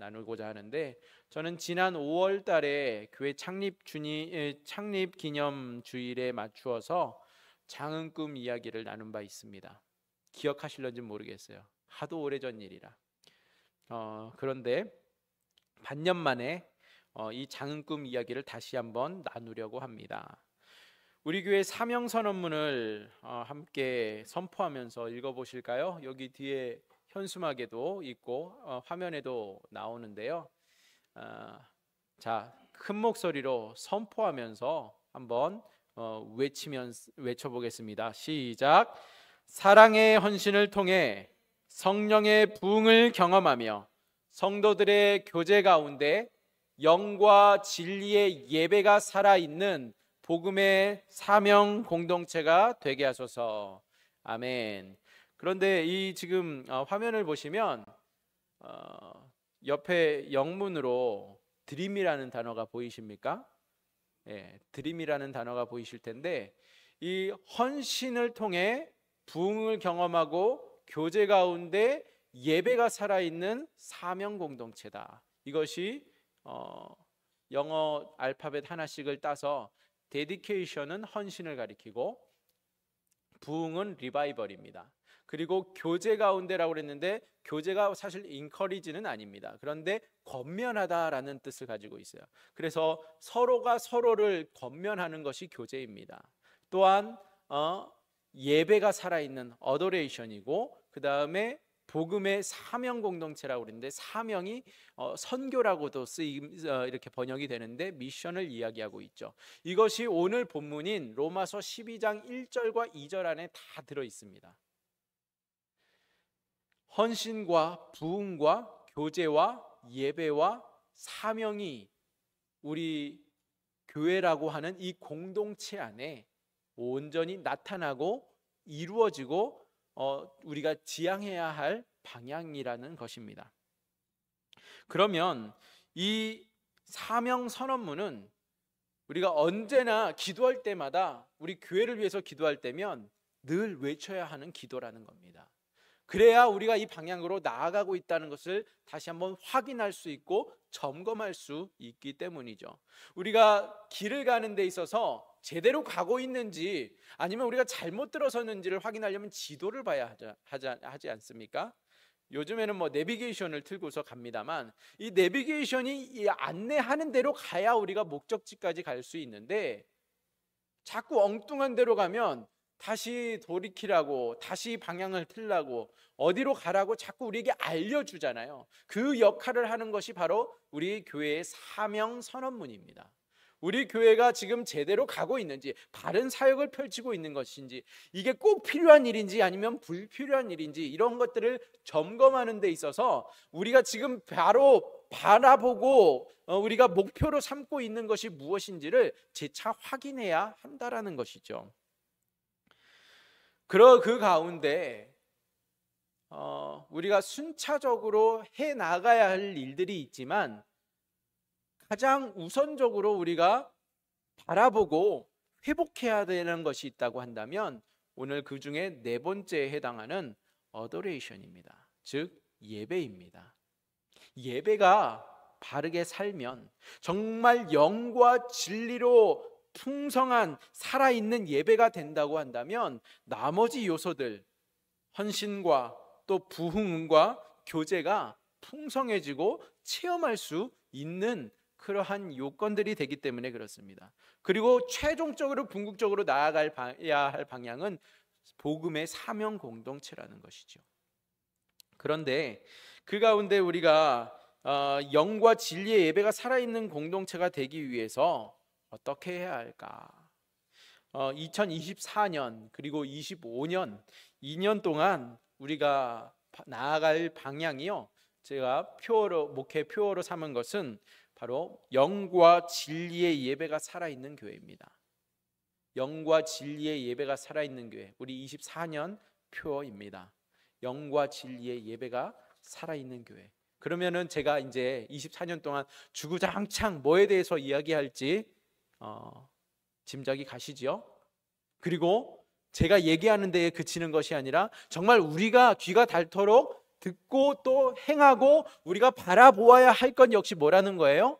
나누고자 하는데, 저는 지난 5월 달에 교회 창립 기념 주일에 맞추어서 작은 꿈 이야기를 나눈 바 있습니다. 기억하실런지 모르겠어요. 하도 오래전 일이라. 그런데 반년 만에 이 작은 꿈 이야기를 다시 한번 나누려고 합니다. 우리 교회 사명 선언문을 함께 선포하면서 읽어보실까요? 여기 뒤에 현수막에도 있고 화면에도 나오는데요. 자, 큰 목소리로 선포하면서 한번 외쳐보겠습니다. 시작. 사랑의 헌신을 통해 성령의 부흥을 경험하며 성도들의 교제 가운데 영과 진리의 예배가 살아있는 복음의 사명 공동체가 되게 하소서. 아멘. 그런데 이 지금 화면을 보시면 옆에 영문으로 드림이라는 단어가 보이십니까? 예, 드림이라는 단어가 보이실 텐데, 이 헌신을 통해 부흥을 경험하고 교제 가운데 예배가 살아있는 사명 공동체다. 이것이 영어 알파벳 하나씩을 따서 데디케이션은 헌신을 가리키고 부흥은 리바이벌입니다. 그리고 교제 가운데라고 그랬는데, 교제가 사실 인커리지는 아닙니다. 그런데 권면하다라는 뜻을 가지고 있어요. 그래서 서로가 서로를 권면하는 것이 교제입니다. 또한 예배가 살아있는 어도레이션이고, 그 다음에 복음의 사명 공동체라고 그러는데, 사명이 선교라고도 이렇게 번역이 되는데 미션을 이야기하고 있죠. 이것이 오늘 본문인 로마서 12장 1절과 2절 안에 다 들어 있습니다. 헌신과 부흥과 교제와 예배와 사명이 우리 교회라고 하는 이 공동체 안에 온전히 나타나고 이루어지고 우리가 지향해야 할 방향이라는 것입니다. 그러면 이 사명 선언문은 우리가 언제나 기도할 때마다, 우리 교회를 위해서 기도할 때면 늘 외쳐야 하는 기도라는 겁니다. 그래야 우리가 이 방향으로 나아가고 있다는 것을 다시 한번 확인할 수 있고 점검할 수 있기 때문이죠. 우리가 길을 가는 데 있어서 제대로 가고 있는지 아니면 우리가 잘못 들어섰는지를 확인하려면 지도를 봐야 하지 않습니까? 요즘에는 내비게이션을 틀고서 갑니다만, 이 내비게이션이 안내하는 대로 가야 우리가 목적지까지 갈 수 있는데, 자꾸 엉뚱한 데로 가면 다시 돌이키라고, 다시 방향을 틀라고, 어디로 가라고 자꾸 우리에게 알려주잖아요. 그 역할을 하는 것이 바로 우리 교회의 사명 선언문입니다. 우리 교회가 지금 제대로 가고 있는지, 바른 사역을 펼치고 있는 것인지, 이게 꼭 필요한 일인지 아니면 불필요한 일인지, 이런 것들을 점검하는 데 있어서 우리가 지금 바로 바라보고 우리가 목표로 삼고 있는 것이 무엇인지를 재차 확인해야 한다라는 것이죠. 그 가운데 우리가 순차적으로 해 나가야 할 일들이 있지만, 가장 우선적으로 우리가 바라보고 회복해야 되는 것이 있다고 한다면, 오늘 그 중에 네 번째에 해당하는 어도레이션입니다. 즉 예배입니다. 예배가 바르게 살면, 정말 영과 진리로 풍성한 살아있는 예배가 된다고 한다면, 나머지 요소들, 헌신과 또 부흥과 교제가 풍성해지고 체험할 수 있는 그러한 요건들이 되기 때문에 그렇습니다. 그리고 최종적으로 궁극적으로 나아가야 할 방향은 복음의 사명 공동체라는 것이죠. 그런데 그 가운데 우리가 영과 진리의 예배가 살아있는 공동체가 되기 위해서 어떻게 해야 할까? 2024년 그리고 25년 2년 동안 우리가 나아갈 방향이요, 제가 목회 표어로 삼은 것은 바로 영과 진리의 예배가 살아있는 교회입니다. 영과 진리의 예배가 살아있는 교회, 우리 24년 표어입니다. 영과 진리의 예배가 살아있는 교회. 그러면은 제가 이제 24년 동안 주구장창 뭐에 대해서 이야기할지 짐작이 가시죠? 그리고 제가 얘기하는 데에 그치는 것이 아니라 정말 우리가 귀가 닳도록 듣고 또 행하고 우리가 바라보아야 할 건 역시 뭐라는 거예요?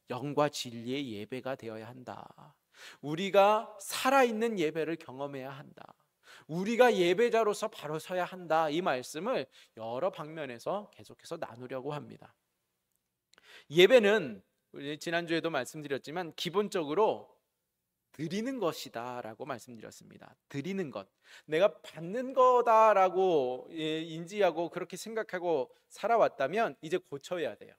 영과 진리의 예배가 되어야 한다. 우리가 살아있는 예배를 경험해야 한다. 우리가 예배자로서 바로 서야 한다. 이 말씀을 여러 방면에서 계속해서 나누려고 합니다. 예배는 지난주에도 말씀드렸지만 기본적으로 드리는 것이다 라고 말씀드렸습니다. 드리는 것, 내가 받는 거다라고 인지하고 그렇게 생각하고 살아왔다면 이제 고쳐야 돼요.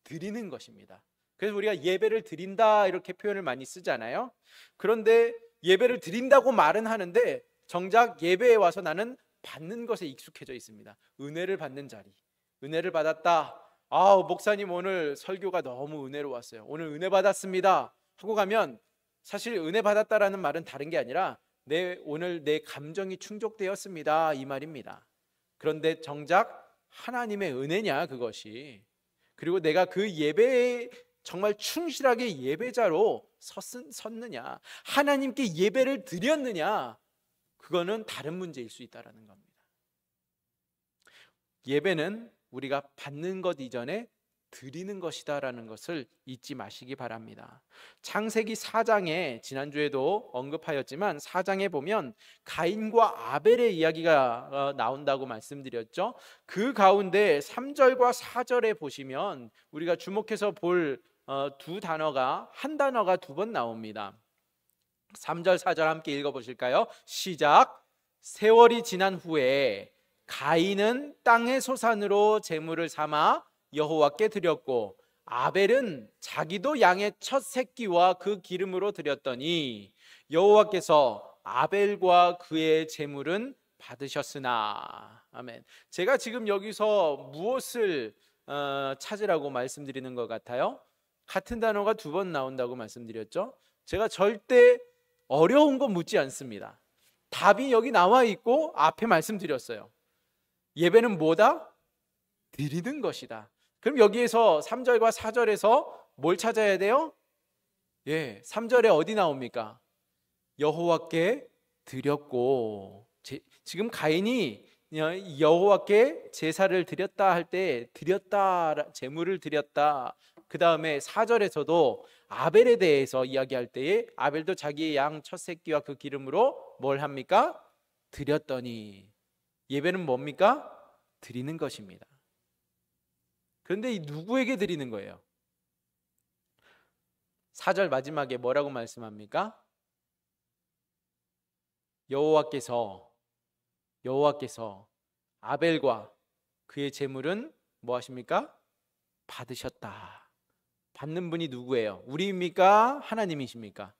드리는 것입니다. 그래서 우리가 예배를 드린다 이렇게 표현을 많이 쓰잖아요. 그런데 예배를 드린다고 말은 하는데 정작 예배에 와서 나는 받는 것에 익숙해져 있습니다. 은혜를 받는 자리, 은혜를 받았다. 목사님 오늘 설교가 너무 은혜로웠어요. 오늘 은혜 받았습니다 하고 가면 사실 은혜 받았다라는 말은 다른 게 아니라 오늘 내 감정이 충족되었습니다 이 말입니다. 그런데 정작 하나님의 은혜냐 그것이, 그리고 내가 그 예배에 정말 충실하게 예배자로 섰느냐, 하나님께 예배를 드렸느냐, 그거는 다른 문제일 수 있다는 겁니다. 예배는 우리가 받는 것 이전에 드리는 것이다라는 것을 잊지 마시기 바랍니다. 창세기 4장에 지난주에도 언급하였지만 4장에 보면 가인과 아벨의 이야기가 나온다고 말씀드렸죠. 그 가운데 3절과 4절에 보시면 우리가 주목해서 볼 두 단어가, 한 단어가 두 번 나옵니다. 3절 4절 함께 읽어보실까요? 시작. 세월이 지난 후에 가인은 땅의 소산으로 제물을 삼아 여호와께 드렸고 아벨은 자기도 양의 첫 새끼와 그 기름으로 드렸더니 여호와께서 아벨과 그의 제물은 받으셨으나. 아멘. 제가 지금 여기서 무엇을 찾으라고 말씀드리는 것 같아요? 같은 단어가 두 번 나온다고 말씀드렸죠. 제가 절대 어려운 거 묻지 않습니다. 답이 여기 나와 있고 앞에 말씀드렸어요. 예배는 뭐다? 드리는 것이다. 그럼 여기에서 3절과 4절에서 뭘 찾아야 돼요? 3절에 어디 나옵니까? 여호와께 드렸고. 지금 가인이 여호와께 제사를 드렸다 할 때 드렸다, 제물을 드렸다. 그 다음에 4절에서도 아벨에 대해서 이야기할 때에 아벨도 자기의 양 첫 새끼와 그 기름으로 뭘 합니까? 드렸더니. 예배는 뭡니까? 드리는 것입니다. 그런데 이 누구에게 드리는 거예요? 4절 마지막에 뭐라고 말씀합니까? 여호와께서 아벨과 그의 제물은 뭐 하십니까? 받으셨다. 받는 분이 누구예요? 우리입니까? 하나님이십니까?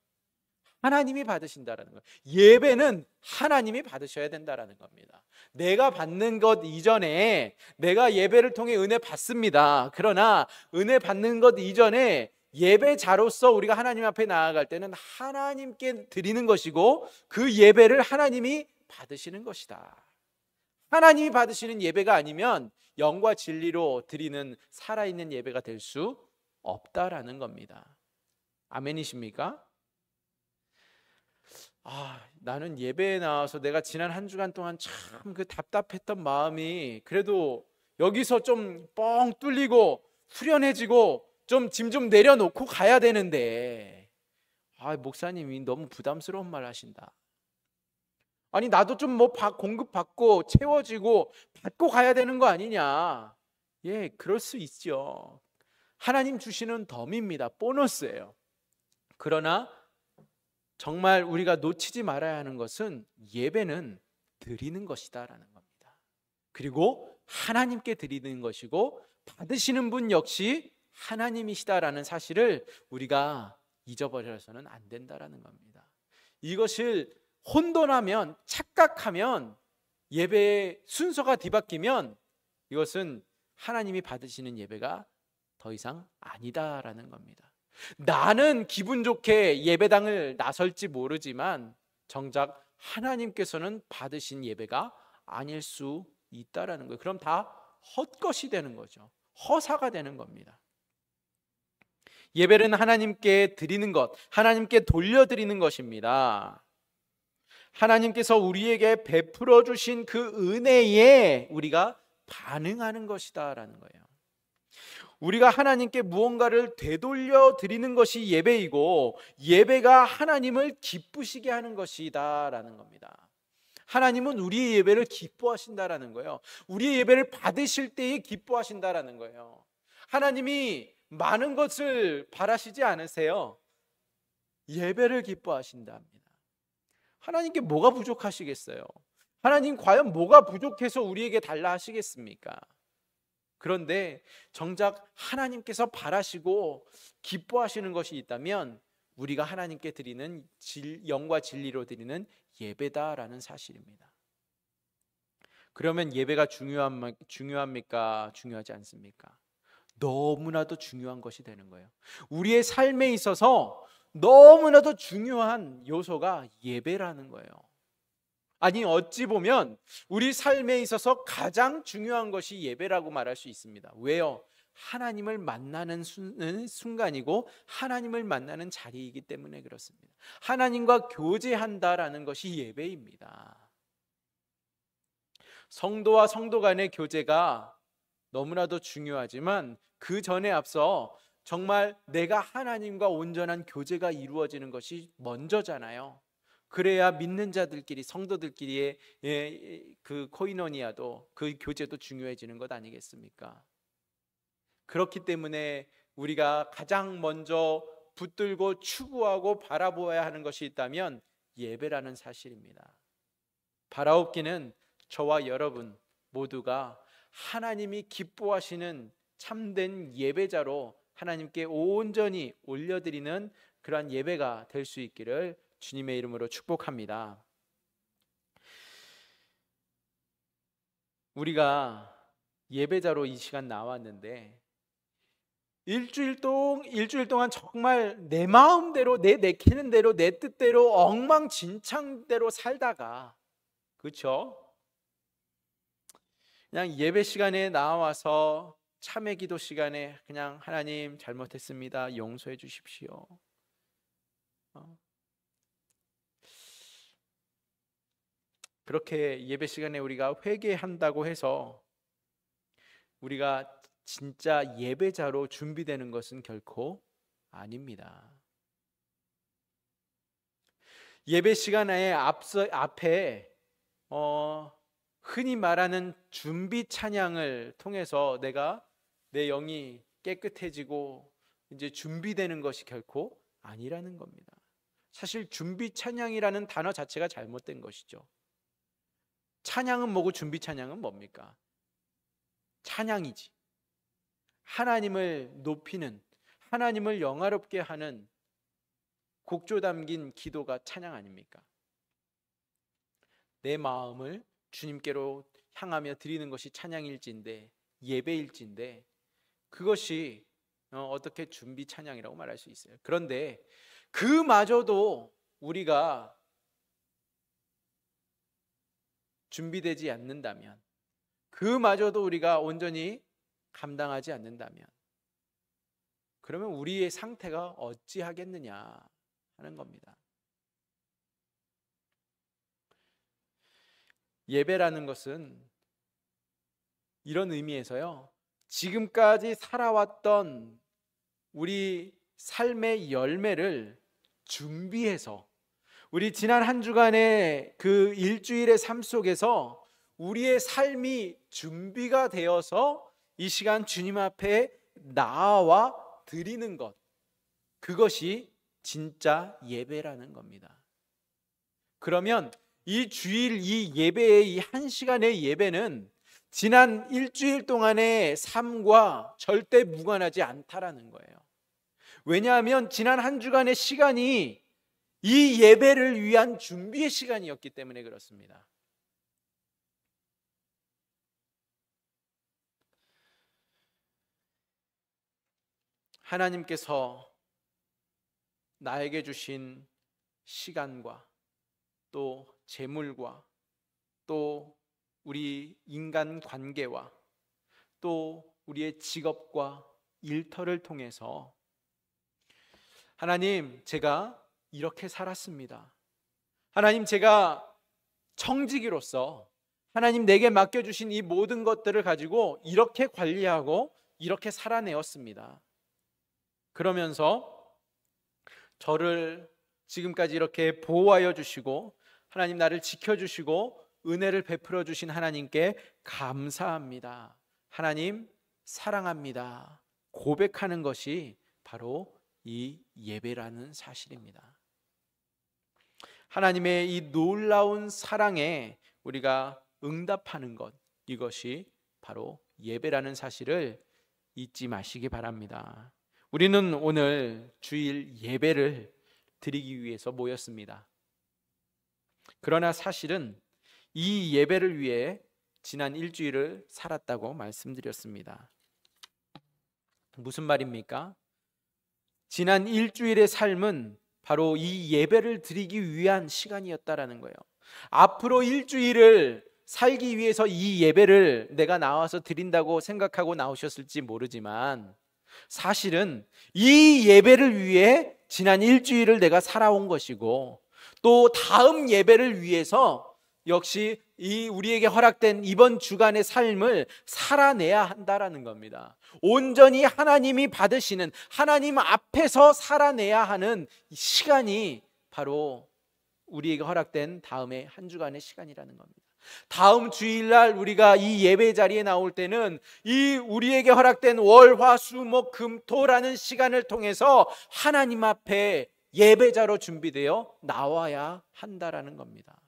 하나님이 받으신다라는 거예요. 예배는 하나님이 받으셔야 된다라는 겁니다. 내가 받는 것 이전에, 내가 예배를 통해 은혜 받습니다. 그러나 은혜 받는 것 이전에 예배자로서 우리가 하나님 앞에 나아갈 때는 하나님께 드리는 것이고 그 예배를 하나님이 받으시는 것이다. 하나님이 받으시는 예배가 아니면 영과 진리로 드리는 살아있는 예배가 될 수 없다라는 겁니다. 아멘이십니까? 나는 예배에 나와서 내가 지난 한 주간 동안 참 그 답답했던 마음이 그래도 여기서 좀 뻥 뚫리고 후련해지고 좀 짐 좀 내려놓고 가야 되는데, 목사님이 너무 부담스러운 말 하신다. 아니 나도 좀 뭐 공급받고 채워지고 받고 가야 되는 거 아니냐. 그럴 수 있죠. 하나님 주시는 덤입니다. 보너스예요. 그러나 정말 우리가 놓치지 말아야 하는 것은 예배는 드리는 것이다라는 겁니다. 그리고 하나님께 드리는 것이고 받으시는 분 역시 하나님이시다라는 사실을 우리가 잊어버려서는 안 된다라는 겁니다. 이것을 혼돈하면, 착각하면, 예배의 순서가 뒤바뀌면 이것은 하나님이 받으시는 예배가 더 이상 아니다라는 겁니다. 나는 기분 좋게 예배당을 나설지 모르지만 정작 하나님께서는 받으신 예배가 아닐 수 있다라는 거예요. 그럼 다 헛것이 되는 거죠. 허사가 되는 겁니다. 예배는 하나님께 드리는 것, 하나님께 돌려드리는 것입니다. 하나님께서 우리에게 베풀어 주신 그 은혜에 우리가 반응하는 것이다라는 거예요. 우리가 하나님께 무언가를 되돌려 드리는 것이 예배이고, 예배가 하나님을 기쁘시게 하는 것이다라는 겁니다. 하나님은 우리의 예배를 기뻐하신다라는 거예요. 우리의 예배를 받으실 때에 기뻐하신다라는 거예요. 하나님이 많은 것을 바라시지 않으세요. 예배를 기뻐하신답니다. 하나님께 뭐가 부족하시겠어요? 하나님 과연 뭐가 부족해서 우리에게 달라 하시겠습니까? 그런데 정작 하나님께서 바라시고 기뻐하시는 것이 있다면 우리가 하나님께 드리는 영과 진리로 드리는 예배다라는 사실입니다. 그러면 예배가 중요합니까? 중요하지 않습니까? 너무나도 중요한 것이 되는 거예요. 우리의 삶에 있어서 너무나도 중요한 요소가 예배라는 거예요. 아니, 어찌 보면 우리 삶에 있어서 가장 중요한 것이 예배라고 말할 수 있습니다. 왜요? 하나님을 만나는 순간이고 하나님을 만나는 자리이기 때문에 그렇습니다. 하나님과 교제한다라는 것이 예배입니다. 성도와 성도 간의 교제가 너무나도 중요하지만 그 전에 앞서 정말 내가 하나님과 온전한 교제가 이루어지는 것이 먼저잖아요. 그래야 믿는 자들끼리, 성도들끼리의 그 코이노니아도, 그 교제도 중요해지는 것 아니겠습니까? 그렇기 때문에 우리가 가장 먼저 붙들고 추구하고 바라보아야 하는 것이 있다면 예배라는 사실입니다. 바라옵기는 저와 여러분 모두가 하나님이 기뻐하시는 참된 예배자로 하나님께 온전히 올려드리는 그러한 예배가 될 수 있기를 주님의 이름으로 축복합니다. 우리가 예배자로 이 시간 나왔는데 일주일 동안 정말 내 마음대로, 내 내키는 대로, 내 뜻대로 엉망진창대로 살다가, 그렇죠? 그냥 예배 시간에 나와서 참회 기도 시간에 그냥 하나님 잘못했습니다, 용서해 주십시오. 그렇게 예배 시간에 우리가 회개한다고 해서 우리가 진짜 예배자로 준비되는 것은 결코 아닙니다. 예배 시간에 앞에 흔히 말하는 준비 찬양을 통해서 내 영이 깨끗해지고 이제 준비되는 것이 결코 아니라는 겁니다. 사실 준비 찬양이라는 단어 자체가 잘못된 것이죠. 찬양은 뭐고 준비 찬양은 뭡니까? 찬양이지. 하나님을 높이는, 하나님을 영화롭게 하는 곡조 담긴 기도가 찬양 아닙니까? 내 마음을 주님께로 향하며 드리는 것이 찬양일진데, 예배일진데, 그것이 어떻게 준비 찬양이라고 말할 수 있어요? 그런데 그마저도 우리가 준비되지 않는다면, 그마저도 우리가 온전히 감당하지 않는다면, 그러면 우리의 상태가 어찌하겠느냐 하는 겁니다. 예배라는 것은 이런 의미에서요, 지금까지 살아왔던 우리 삶의 열매를 준비해서, 우리 지난 한 주간의 그 일주일의 삶 속에서 우리의 삶이 준비가 되어서 이 시간 주님 앞에 나와 드리는 것, 그것이 진짜 예배라는 겁니다. 그러면 이 주일, 이 예배의 이 한 시간의 예배는 지난 일주일 동안의 삶과 절대 무관하지 않다라는 거예요. 왜냐하면 지난 한 주간의 시간이 이 예배를 위한 준비의 시간이었기 때문에 그렇습니다. 하나님께서 나에게 주신 시간과 또 재물과 또 우리 인간 관계와 또 우리의 직업과 일터를 통해서 하나님, 제가 이렇게 살았습니다. 하나님, 제가 청지기로서 하나님 내게 맡겨주신 이 모든 것들을 가지고 이렇게 관리하고 이렇게 살아내었습니다. 그러면서 저를 지금까지 이렇게 보호하여 주시고 하나님 나를 지켜주시고 은혜를 베풀어 주신 하나님께 감사합니다. 하나님 사랑합니다. 고백하는 것이 바로 이 예배라는 사실입니다. 하나님의 이 놀라운 사랑에 우리가 응답하는 것, 이것이 바로 예배라는 사실을 잊지 마시기 바랍니다. 우리는 오늘 주일 예배를 드리기 위해서 모였습니다. 그러나 사실은 이 예배를 위해 지난 일주일을 살았다고 말씀드렸습니다. 무슨 말입니까? 지난 일주일의 삶은 바로 이 예배를 드리기 위한 시간이었다라는 거예요. 앞으로 일주일을 살기 위해서 이 예배를 내가 나와서 드린다고 생각하고 나오셨을지 모르지만 사실은 이 예배를 위해 지난 일주일을 내가 살아온 것이고 또 다음 예배를 위해서 역시 이 우리에게 허락된 이번 주간의 삶을 살아내야 한다라는 겁니다. 온전히 하나님이 받으시는 하나님 앞에서 살아내야 하는 시간이 바로 우리에게 허락된 다음에 한 주간의 시간이라는 겁니다. 다음 주일날 우리가 이 예배 자리에 나올 때는 이 우리에게 허락된 월, 화, 수, 목, 금, 토라는 시간을 통해서 하나님 앞에 예배자로 준비되어 나와야 한다라는 겁니다.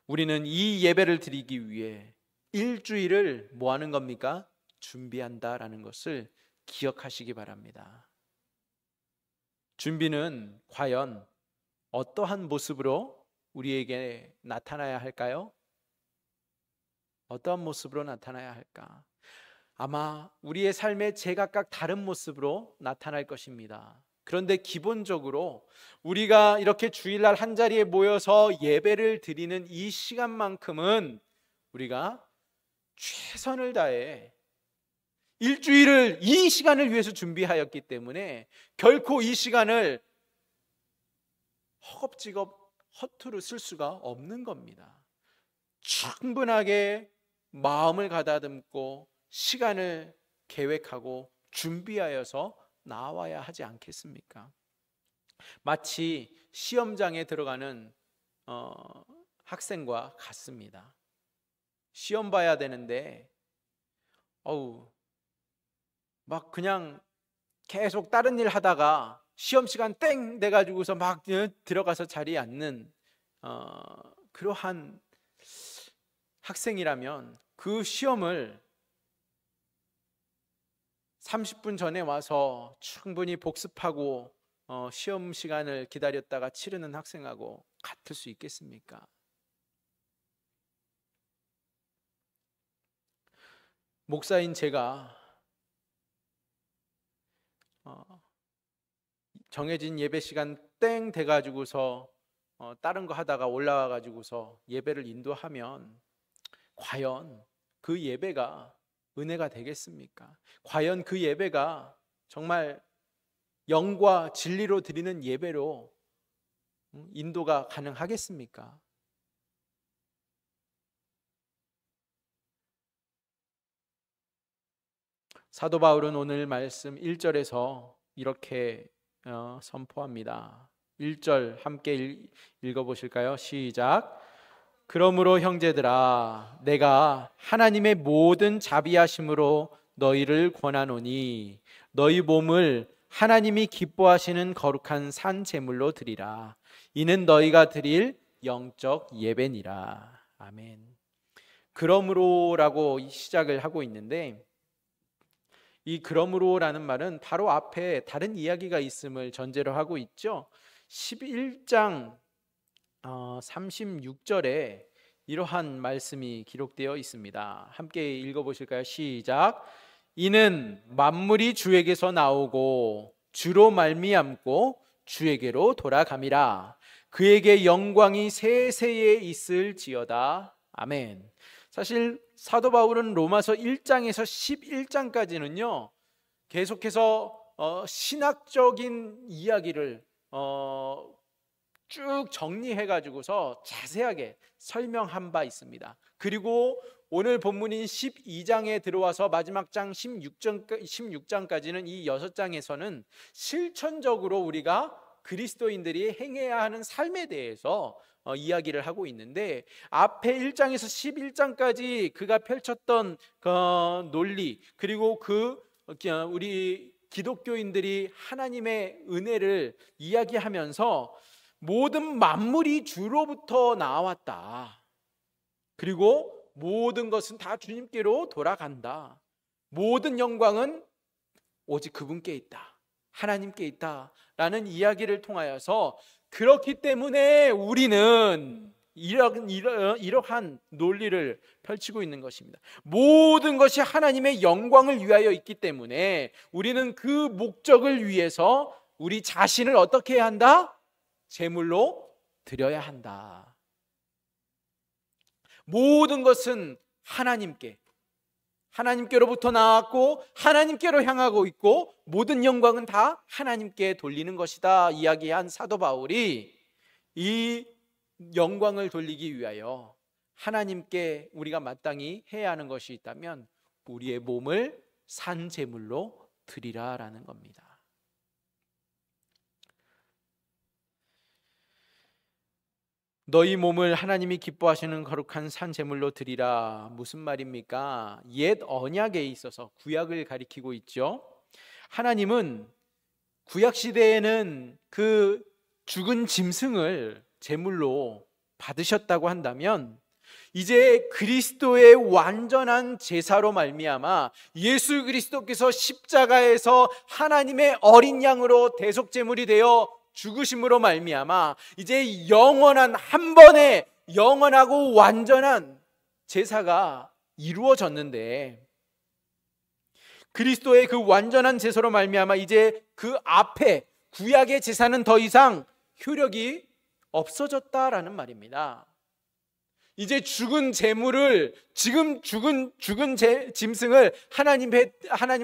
우리는 이 예배를 드리기 위해 일주일을 뭐 하는 겁니까? 준비한다라는 것을 기억하시기 바랍니다. 준비는 과연 어떠한 모습으로 우리에게 나타나야 할까요? 어떠한 모습으로 나타나야 할까? 아마 우리의 삶의 제각각 다른 모습으로 나타날 것입니다. 그런데 기본적으로 우리가 이렇게 주일날 한자리에 모여서 예배를 드리는 이 시간만큼은 우리가 최선을 다해 일주일을 이 시간을 위해서 준비하였기 때문에 결코 이 시간을 허겁지겁 허투루 쓸 수가 없는 겁니다. 충분하게 마음을 가다듬고 시간을 계획하고 준비하여서 나와야 하지 않겠습니까? 마치 시험장에 들어가는 학생과 같습니다. 시험 봐야 되는데 막 그냥 계속 다른 일 하다가 시험 시간 땡 돼가지고서 막 들어가서 자리에 앉는 그러한 학생이라면 그 시험을 30분 전에 와서 충분히 복습하고 시험 시간을 기다렸다가 치르는 학생하고 같을 수 있겠습니까? 목사인 제가 정해진 예배 시간 땡 돼가지고서 다른 거 하다가 올라와가지고서 예배를 인도하면 과연 그 예배가 은혜가 되겠습니까? 과연 그 예배가 정말 영과 진리로 드리는 예배로 인도가 가능하겠습니까? 사도 바울은 오늘 말씀 1절에서 이렇게 선포합니다. 1절 함께 읽어보실까요? 시작. 그러므로 형제들아 내가 하나님의 모든 자비하심으로 너희를 권하노니 너희 몸을 하나님이 기뻐하시는 거룩한 산 제물로 드리라. 이는 너희가 드릴 영적 예배니라. 아멘. 그러므로라고 시작을 하고 있는데 이 그러므로라는 말은 바로 앞에 다른 이야기가 있음을 전제로 하고 있죠. 11장 36절에 이러한 말씀이 기록되어 있습니다. 함께 읽어보실까요? 시작. 이는 만물이 주에게서 나오고 주로 말미암고 주에게로 돌아감이라. 그에게 영광이 세세에 있을지어다. 아멘. 사실 사도 바울은 로마서 1장에서 11장까지는요 계속해서 신학적인 이야기를 쭉 정리해 가지고서 자세하게 설명한 바 있습니다. 그리고 오늘 본문인 12장에 들어와서 마지막 장 16장까지는 이 6장에서는 실천적으로 우리가 그리스도인들이 행해야 하는 삶에 대해서 이야기를 하고 있는데, 앞에 1장에서 11장까지 그가 펼쳤던 그 논리, 그리고 우리 기독교인들이 하나님의 은혜를 이야기하면서 모든 만물이 주로부터 나왔다. 그리고 모든 것은 다 주님께로 돌아간다. 모든 영광은 오직 그분께 있다. 하나님께 있다. 라는 이야기를 통하여서, 그렇기 때문에 우리는 이러한 논리를 펼치고 있는 것입니다. 모든 것이 하나님의 영광을 위하여 있기 때문에 우리는 그 목적을 위해서 우리 자신을 어떻게 해야 한다? 제물로 드려야 한다. 모든 것은 하나님께로부터 나왔고 하나님께로 향하고 있고 모든 영광은 다 하나님께 돌리는 것이다 이야기한 사도 바울이, 이 영광을 돌리기 위하여 하나님께 우리가 마땅히 해야 하는 것이 있다면 우리의 몸을 산 제물로 드리라라는 겁니다. 너희 몸을 하나님이 기뻐하시는 거룩한 산 제물로 드리라. 무슨 말입니까? 옛 언약에 있어서 구약을 가리키고 있죠. 하나님은 구약 시대에는 그 죽은 짐승을 제물로 받으셨다고 한다면, 이제 그리스도의 완전한 제사로 말미암아 예수 그리스도께서 십자가에서 하나님의 어린 양으로 대속 제물이 되어 죽으심으로 말미암아 이제 영원한, 한 번의 영원하고 완전한 제사가 이루어졌는데, 그리스도의 그 완전한 제사로 말미암아 이제 그 앞에 구약의 제사는 더 이상 효력이 없어졌다라는 말입니다. 이제 죽은 제물을, 지금 죽은 짐승을 하나님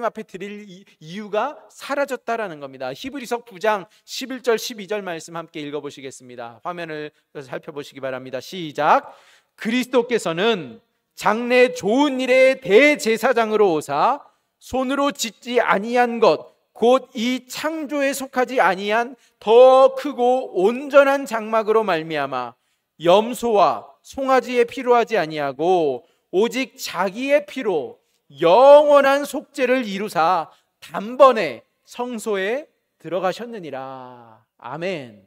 앞에 드릴 이유가 사라졌다라는 겁니다. 히브리서 9장 11절 12절 말씀 함께 읽어보시겠습니다. 화면을 살펴보시기 바랍니다. 시작. 그리스도께서는 장래 좋은 일의 대제사장으로 오사 손으로 짓지 아니한 것 곧 이 창조에 속하지 아니한 더 크고 온전한 장막으로 말미암아 염소와 송아지에 필요하지 아니하고 오직 자기의 피로 영원한 속죄를 이루사 단번에 성소에 들어가셨느니라. 아멘.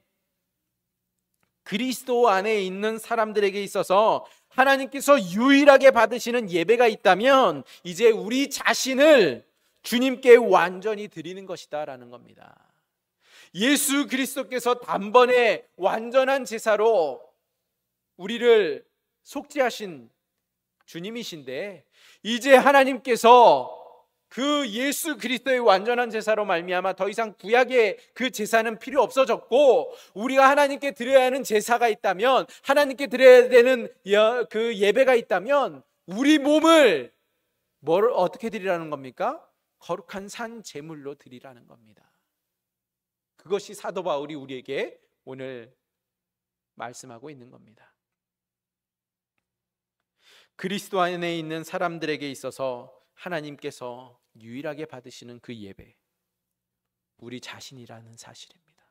그리스도 안에 있는 사람들에게 있어서 하나님께서 유일하게 받으시는 예배가 있다면 이제 우리 자신을 주님께 완전히 드리는 것이다 라는 겁니다. 예수 그리스도께서 단번에 완전한 제사로 우리를 속죄하신 주님이신데, 이제 하나님께서 그 예수 그리스도의 완전한 제사로 말미암아 더 이상 구약의 그 제사는 필요 없어졌고, 우리가 하나님께 드려야 하는 제사가 있다면, 하나님께 드려야 되는 그 예배가 있다면 우리 몸을 어떻게 드리라는 겁니까? 거룩한 산 제물로 드리라는 겁니다. 그것이 사도 바울이 우리에게 오늘 말씀하고 있는 겁니다. 그리스도 안에 있는 사람들에게 있어서 하나님께서 유일하게 받으시는 그 예배, 우리 자신이라는 사실입니다.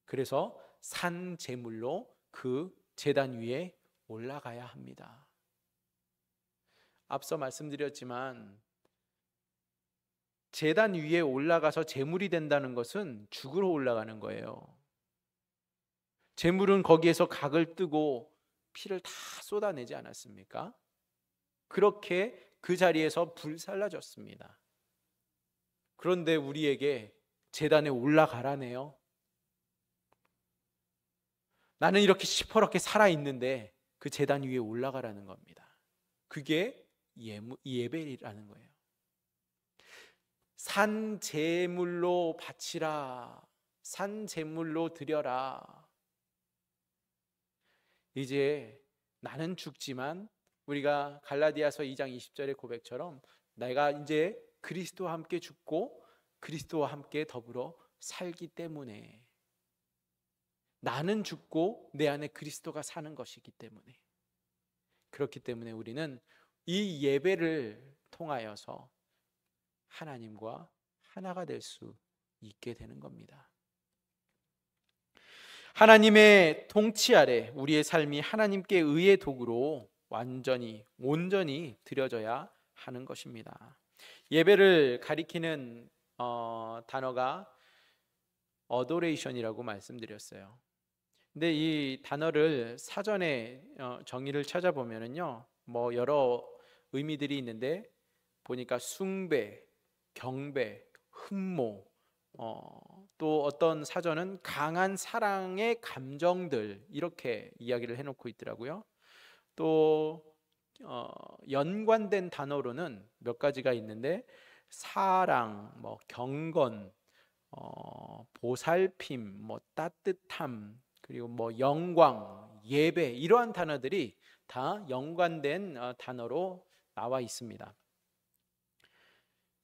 그래서 산 제물로 그 제단 위에 올라가야 합니다. 앞서 말씀드렸지만 제단 위에 올라가서 제물이 된다는 것은 죽으러 올라가는 거예요. 제물은 거기에서 각을 뜨고 피를 다 쏟아내지 않았습니까? 그렇게 그 자리에서 불살라졌습니다. 그런데 우리에게 제단에 올라가라네요. 나는 이렇게 시퍼렇게 살아있는데 그 제단 위에 올라가라는 겁니다. 그게 예배라는 거예요. 산 제물로 바치라, 산 제물로 드려라. 이제 나는 죽지만 우리가 갈라디아서 2장 20절의 고백처럼 내가 이제 그리스도와 함께 죽고 그리스도와 함께 더불어 살기 때문에 나는 죽고 내 안에 그리스도가 사는 것이기 때문에, 그렇기 때문에 우리는 이 예배를 통하여서 하나님과 하나가 될 수 있게 되는 겁니다. 하나님의 통치 아래 우리의 삶이 하나님께 의의 도구로 완전히 온전히 드려져야 하는 것입니다. 예배를 가리키는 단어가 adoration이라고 말씀드렸어요. 근데 이 단어를 사전에 정의를 찾아보면은요, 뭐 여러 의미들이 있는데 보니까 숭배, 경배, 흠모, 또 어떤 사전은 강한 사랑의 감정들, 이렇게 이야기를 해놓고 있더라고요. 또 연관된 단어로는 몇 가지가 있는데 사랑, 뭐 경건, 보살핌, 뭐 따뜻함, 그리고 뭐 영광, 예배, 이러한 단어들이 다 연관된 단어로 나와 있습니다.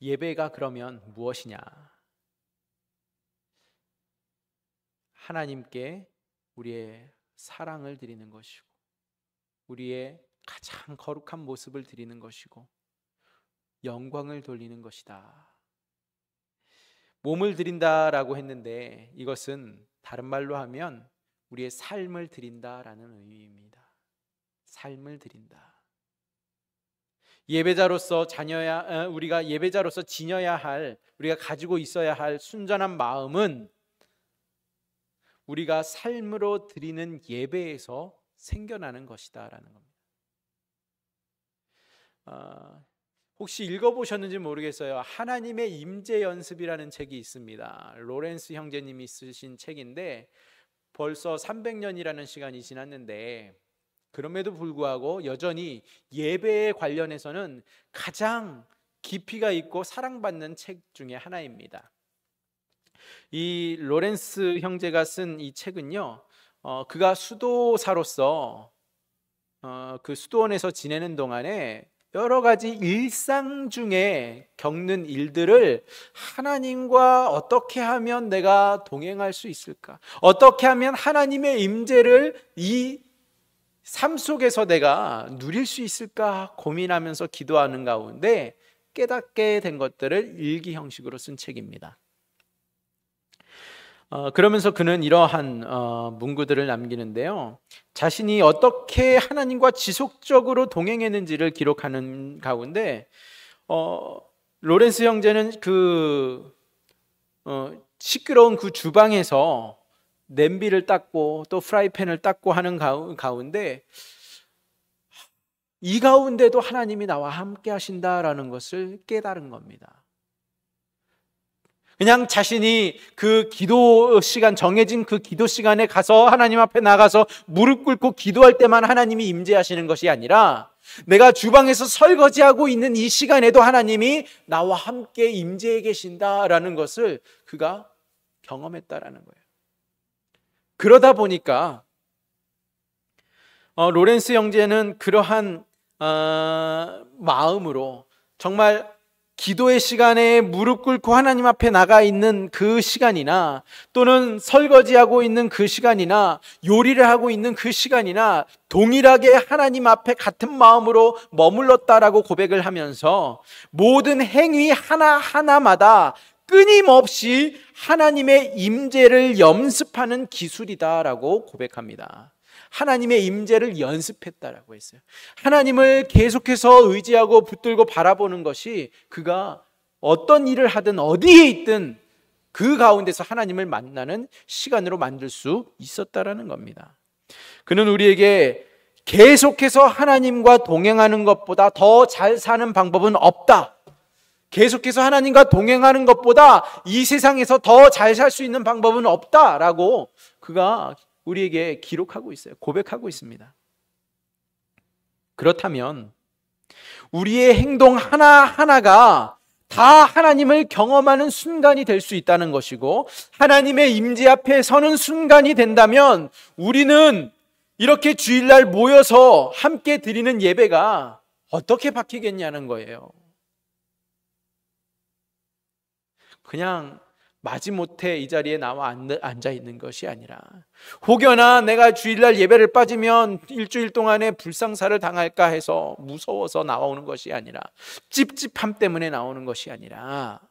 예배가 그러면 무엇이냐? 하나님께 우리의 사랑을 드리는 것이고, 우리의 가장 거룩한 모습을 드리는 것이고, 영광을 돌리는 것이다. 몸을 드린다라고 했는데 이것은 다른 말로 하면 우리의 삶을 드린다라는 의미입니다. 삶을 드린다. 예배자로서 우리가 예배자로서 지녀야 할, 우리가 가지고 있어야 할 순전한 마음은 우리가 삶으로 드리는 예배에서 생겨나는 것이다라는 겁니다. 혹시 읽어보셨는지 모르겠어요. 하나님의 임재 연습이라는 책이 있습니다. 로렌스 형제님이 쓰신 책인데 벌써 300년이라는 시간이 지났는데 그럼에도 불구하고 여전히 예배에 관련해서는 가장 깊이가 있고 사랑받는 책 중에 하나입니다. 이 로렌스 형제가 쓴 이 책은요, 그가 수도사로서 그 수도원에서 지내는 동안에 여러 가지 일상 중에 겪는 일들을 하나님과 어떻게 하면 내가 동행할 수 있을까? 어떻게 하면 하나님의 임재를 이 삶 속에서 내가 누릴 수 있을까 고민하면서 기도하는 가운데 깨닫게 된 것들을 일기 형식으로 쓴 책입니다. 그러면서 그는 이러한 문구들을 남기는데요, 자신이 어떻게 하나님과 지속적으로 동행했는지를 기록하는 가운데 로렌스 형제는 그 시끄러운 그 주방에서 냄비를 닦고 또 프라이팬을 닦고 하는 가운데 이 가운데도 하나님이 나와 함께 하신다라는 것을 깨달은 겁니다. 그냥 자신이 그 기도 시간, 정해진 그 기도 시간에 가서 하나님 앞에 나가서 무릎 꿇고 기도할 때만 하나님이 임재하시는 것이 아니라 내가 주방에서 설거지하고 있는 이 시간에도 하나님이 나와 함께 임재해 계신다라는 것을 그가 경험했다라는 거예요. 그러다 보니까 로렌스 형제는 그러한 마음으로 정말 기도의 시간에 무릎 꿇고 하나님 앞에 나가 있는 그 시간이나 또는 설거지하고 있는 그 시간이나 요리를 하고 있는 그 시간이나 동일하게 하나님 앞에 같은 마음으로 머물렀다라고 고백을 하면서 모든 행위 하나하나마다 끊임없이 하나님의 임재를 연습하는 기술이다라고 고백합니다. 하나님의 임재를 연습했다라고 했어요. 하나님을 계속해서 의지하고 붙들고 바라보는 것이 그가 어떤 일을 하든 어디에 있든 그 가운데서 하나님을 만나는 시간으로 만들 수 있었다라는 겁니다. 그는 우리에게 계속해서 하나님과 동행하는 것보다 더 잘 사는 방법은 없다. 계속해서 하나님과 동행하는 것보다 이 세상에서 더 잘 살 수 있는 방법은 없다라고 그가 우리에게 기록하고 있어요. 고백하고 있습니다. 그렇다면 우리의 행동 하나하나가 다 하나님을 경험하는 순간이 될 수 있다는 것이고 하나님의 임재 앞에 서는 순간이 된다면 우리는 이렇게 주일날 모여서 함께 드리는 예배가 어떻게 바뀌겠냐는 거예요. 그냥 마지못해 이 자리에 나와 앉아 있는 것이 아니라, 혹여나 내가 주일날 예배를 빠지면 일주일 동안에 불상사를 당할까 해서 무서워서 나오는 것이 아니라, 찝찝함 때문에 나오는 것이 아니라,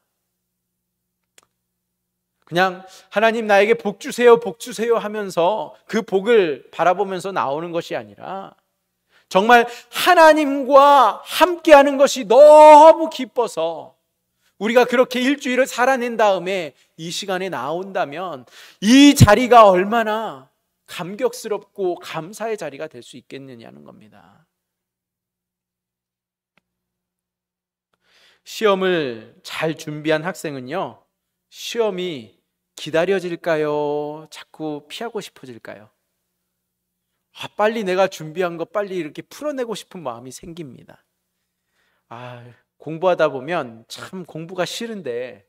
그냥 하나님 나에게 복 주세요, 복 주세요 하면서 그 복을 바라보면서 나오는 것이 아니라, 정말 하나님과 함께하는 것이 너무 기뻐서 우리가 그렇게 일주일을 살아낸 다음에 이 시간에 나온다면 이 자리가 얼마나 감격스럽고 감사의 자리가 될 수 있겠느냐는 겁니다. 시험을 잘 준비한 학생은요, 시험이 기다려질까요? 자꾸 피하고 싶어질까요? 빨리 내가 준비한 거 빨리 이렇게 풀어내고 싶은 마음이 생깁니다. 공부하다 보면 참 공부가 싫은데,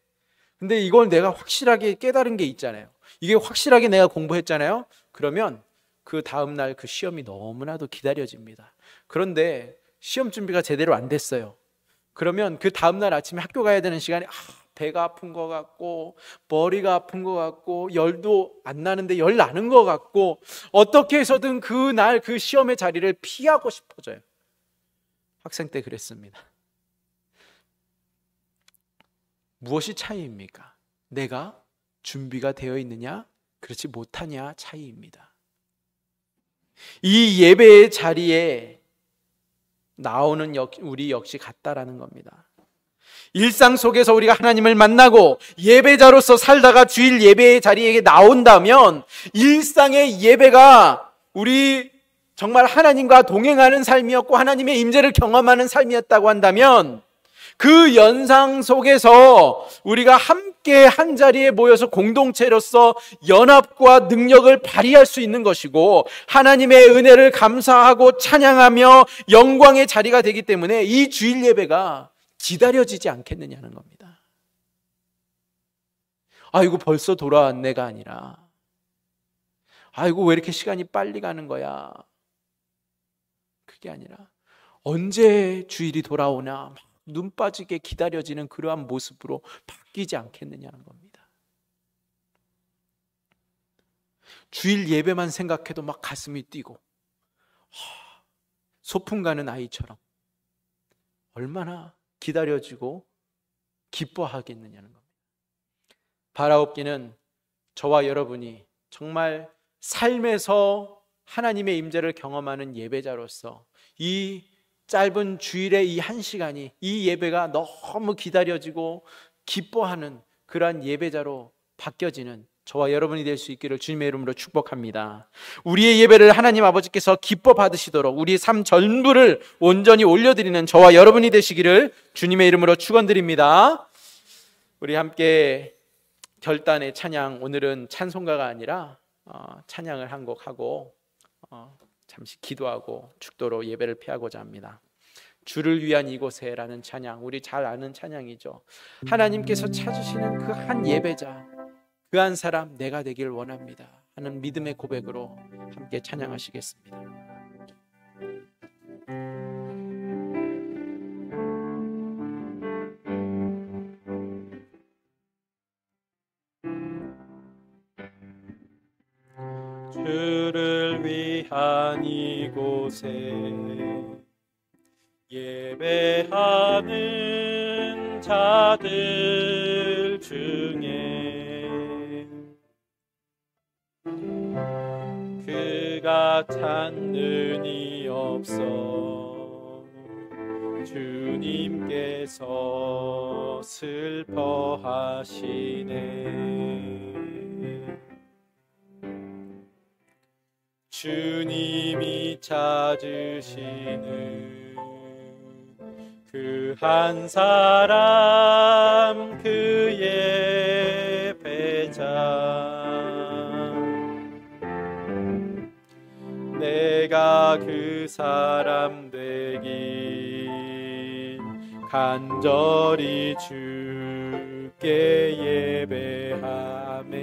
근데 이걸 내가 확실하게 깨달은 게 있잖아요. 이게 확실하게 내가 공부했잖아요. 그러면 그 다음날 그 시험이 너무나도 기다려집니다. 그런데 시험 준비가 제대로 안 됐어요. 그러면 그 다음날 아침에 학교 가야 되는 시간에 배가 아픈 것 같고 머리가 아픈 것 같고 열도 안 나는데 열 나는 것 같고, 어떻게 해서든 그날 그 시험의 자리를 피하고 싶어져요. 학생 때 그랬습니다. 무엇이 차이입니까? 내가 준비가 되어 있느냐, 그렇지 못하냐 차이입니다. 이 예배의 자리에 나오는 우리 역시 같다라는 겁니다. 일상 속에서 우리가 하나님을 만나고 예배자로서 살다가 주일 예배의 자리에 나온다면, 일상의 예배가 우리 정말 하나님과 동행하는 삶이었고 하나님의 임재를 경험하는 삶이었다고 한다면, 그 연상 속에서 우리가 함께 한 자리에 모여서 공동체로서 연합과 능력을 발휘할 수 있는 것이고, 하나님의 은혜를 감사하고 찬양하며 영광의 자리가 되기 때문에 이 주일 예배가 기다려지지 않겠느냐는 겁니다. 아이고 벌써 돌아왔네가 아니라, 아이고 왜 이렇게 시간이 빨리 가는 거야, 그게 아니라 언제 주일이 돌아오나 눈 빠지게 기다려지는 그러한 모습으로 바뀌지 않겠느냐는 겁니다. 주일 예배만 생각해도 막 가슴이 뛰고 소풍 가는 아이처럼 얼마나 기다려지고 기뻐하겠느냐는 겁니다. 바라옵기는 저와 여러분이 정말 삶에서 하나님의 임재를 경험하는 예배자로서 이 짧은 주일의 이 한 시간이, 이 예배가 너무 기다려지고 기뻐하는 그러한 예배자로 바뀌어지는 저와 여러분이 될 수 있기를 주님의 이름으로 축복합니다. 우리의 예배를 하나님 아버지께서 기뻐 받으시도록 우리의 삶 전부를 온전히 올려드리는 저와 여러분이 되시기를 주님의 이름으로 축원드립니다. 우리 함께 결단의 찬양, 오늘은 찬송가가 아니라 찬양을 한 곡 하고 잠시 기도하고 축도로 예배를 피하고자 합니다. 주를 위한 이곳에 라는 찬양, 우리 잘 아는 찬양이죠. 하나님께서 찾으시는 그 한 예배자, 그 한 사람 내가 되길 원합니다 하는 믿음의 고백으로 함께 찬양하시겠습니다. 주를 위한 이곳에 예배하는 자들 중에 그가 찾는 이 없어 주님께서 슬퍼하시네. 주님이 찾으시는 그 한 사람, 그 예배자, 내가 그 사람 되기 간절히 주께 예배하멘.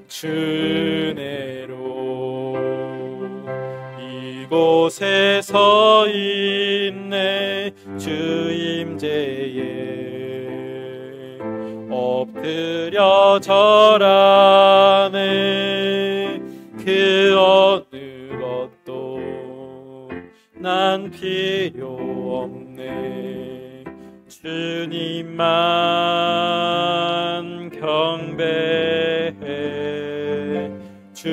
주내로 이곳에 서 있네. 주 임재에 엎드려 절하네. 그 어느 것도 난 필요 없네. 주님만 경배해. 주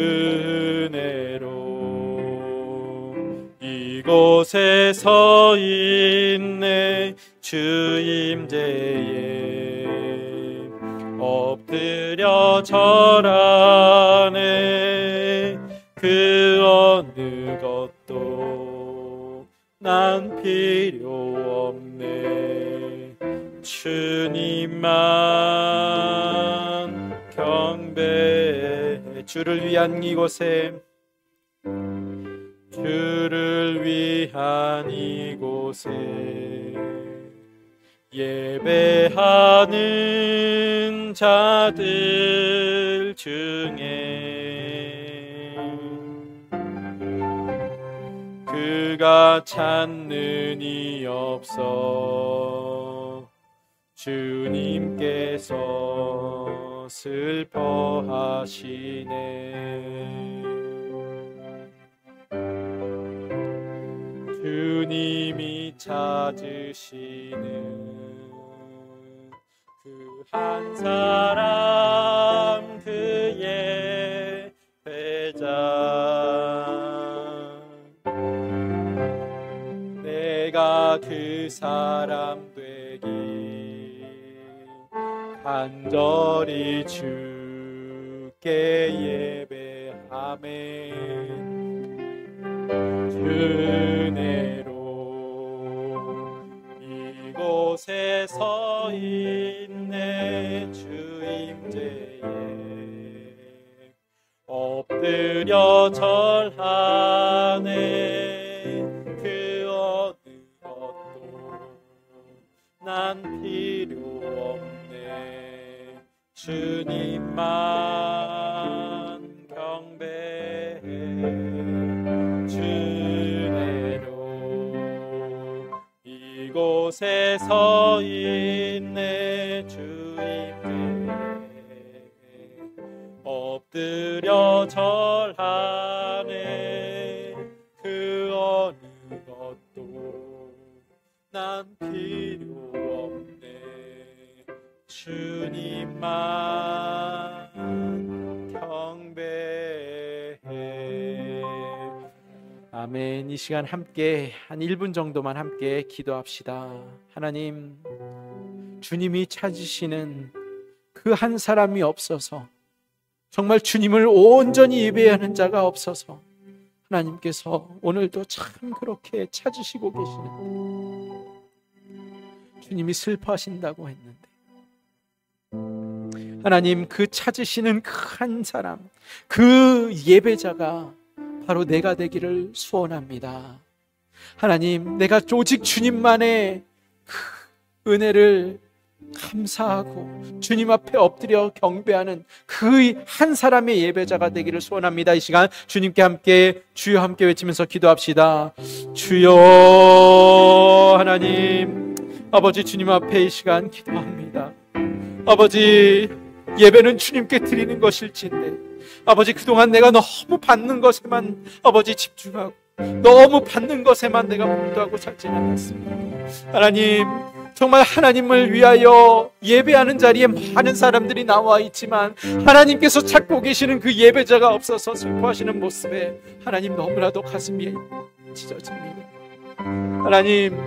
은혜로 이곳에 서 있네. 주 임재에 엎드려 절하네. 그 어느 것도 난 필요 없네. 주님만 경배해. 주를 위한 이곳에, 주를 위한 이곳에 예배하는 자들 중에 그가 찾는 이 없어. 주님께서 슬퍼하시네. 주님이 찾으시는 그 한 사람, 그의 배자. 내가 그 사람 되기 간절히 주께 예배하네. 주 은혜로 이곳에 서 있네. 주 임재에 엎드려 절하네. 그 어느 것도 난 필요 없네. 주님만 경배해. 주 은혜로 이곳에 서 있네. 주 임재에 엎드려 절하네. 그 어느 것도 난 필요 없네. 주님만 경배해. 아멘. 이 시간 함께 한 1분 정도만 함께 기도합시다. 하나님, 주님이 찾으시는 그 한 사람이 없어서, 정말 주님을 온전히 예배하는 자가 없어서 하나님께서 오늘도 참 그렇게 찾으시고 계시는, 주님이 슬퍼하신다고 했는데 하나님, 그 찾으시는 그 한 사람, 그 예배자가 바로 내가 되기를 소원합니다. 하나님, 내가 오직 주님만의 그 은혜를 감사하고 주님 앞에 엎드려 경배하는 그 한 사람의 예배자가 되기를 소원합니다. 이 시간 주님께 함께, 주여 함께 외치면서 기도합시다. 주여. 하나님 아버지, 주님 앞에 이 시간 기도합니다. 아버지, 예배는 주님께 드리는 것일진데 아버지, 그동안 내가 너무 받는 것에만 아버지 집중하고 너무 받는 것에만 내가 몰두하고 살지 않았습니다. 하나님, 정말 하나님을 위하여 예배하는 자리에 많은 사람들이 나와 있지만 하나님께서 찾고 계시는 그 예배자가 없어서 슬퍼하시는 모습에 하나님 너무나도 가슴이 찢어집니다. 하나님,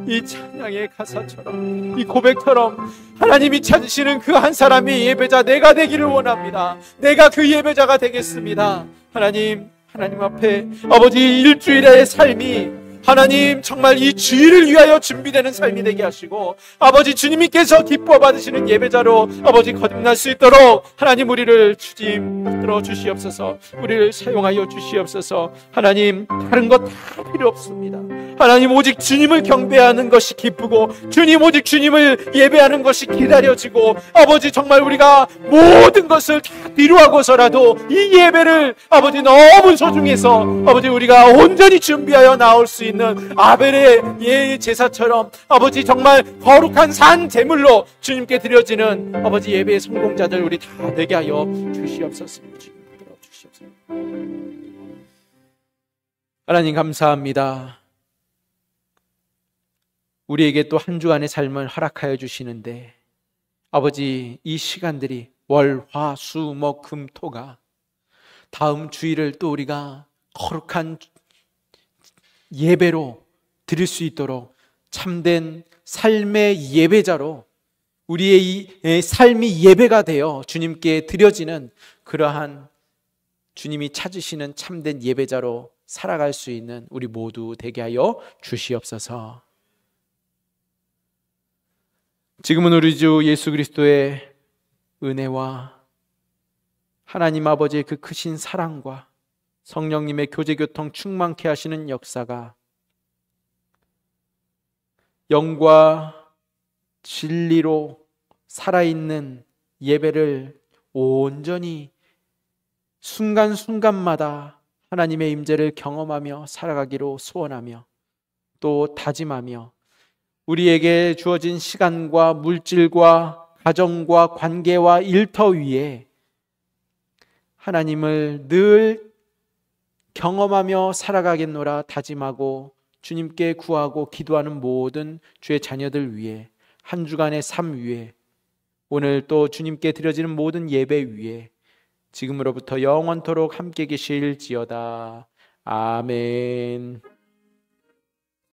이 찬양의 가사처럼, 이 고백처럼 하나님이 찾으시는 그 한 사람이 예배자 내가 되기를 원합니다. 내가 그 예배자가 되겠습니다. 하나님, 하나님 앞에 아버지 일주일의 삶이 하나님 정말 이 주일을 위하여 준비되는 삶이 되게 하시고 아버지 주님께서 기뻐 받으시는 예배자로 아버지 거듭날 수 있도록 하나님 우리를 붙들어 주시옵소서. 우리를 사용하여 주시옵소서. 하나님, 다른 것 다 필요 없습니다. 하나님, 오직 주님을 경배하는 것이 기쁘고 주님, 오직 주님을 예배하는 것이 기다려지고 아버지 정말 우리가 모든 것을 다 뒤로하고서라도 이 예배를 아버지 너무 소중해서 아버지 우리가 온전히 준비하여 나올 수 있는 아벨의 제사처럼 아버지 정말 거룩한 산 제물로 주님께 드려지는 아버지 예배의 성공자들 우리 다 되게 하여 주시옵소서. 하나님 감사합니다. 우리에게 또 한 주간의 삶을 허락하여 주시는데 아버지 이 시간들이 월, 화, 수, 목, 금, 토가 다음 주일을 또 우리가 거룩한 예배로 드릴 수 있도록 참된 삶의 예배자로 우리의 이 삶이 예배가 되어 주님께 드려지는 그러한 주님이 찾으시는 참된 예배자로 살아갈 수 있는 우리 모두 되게 하여 주시옵소서. 지금은 우리 주 예수 그리스도의 은혜와 하나님 아버지의 그 크신 사랑과 성령님의 교제교통 충만케 하시는 역사가 영과 진리로 살아있는 예배를 온전히 순간순간마다 하나님의 임재를 경험하며 살아가기로 소원하며 또 다짐하며 우리에게 주어진 시간과 물질과 가정과 관계와 일터 위에 하나님을 늘 경험하며 살아가겠노라 다짐하고 주님께 구하고 기도하는 모든 주의 자녀들 위해 한 주간의 삶 위에 오늘 또 주님께 드려지는 모든 예배 위에 지금으로부터 영원토록 함께 계실지어다. 아멘.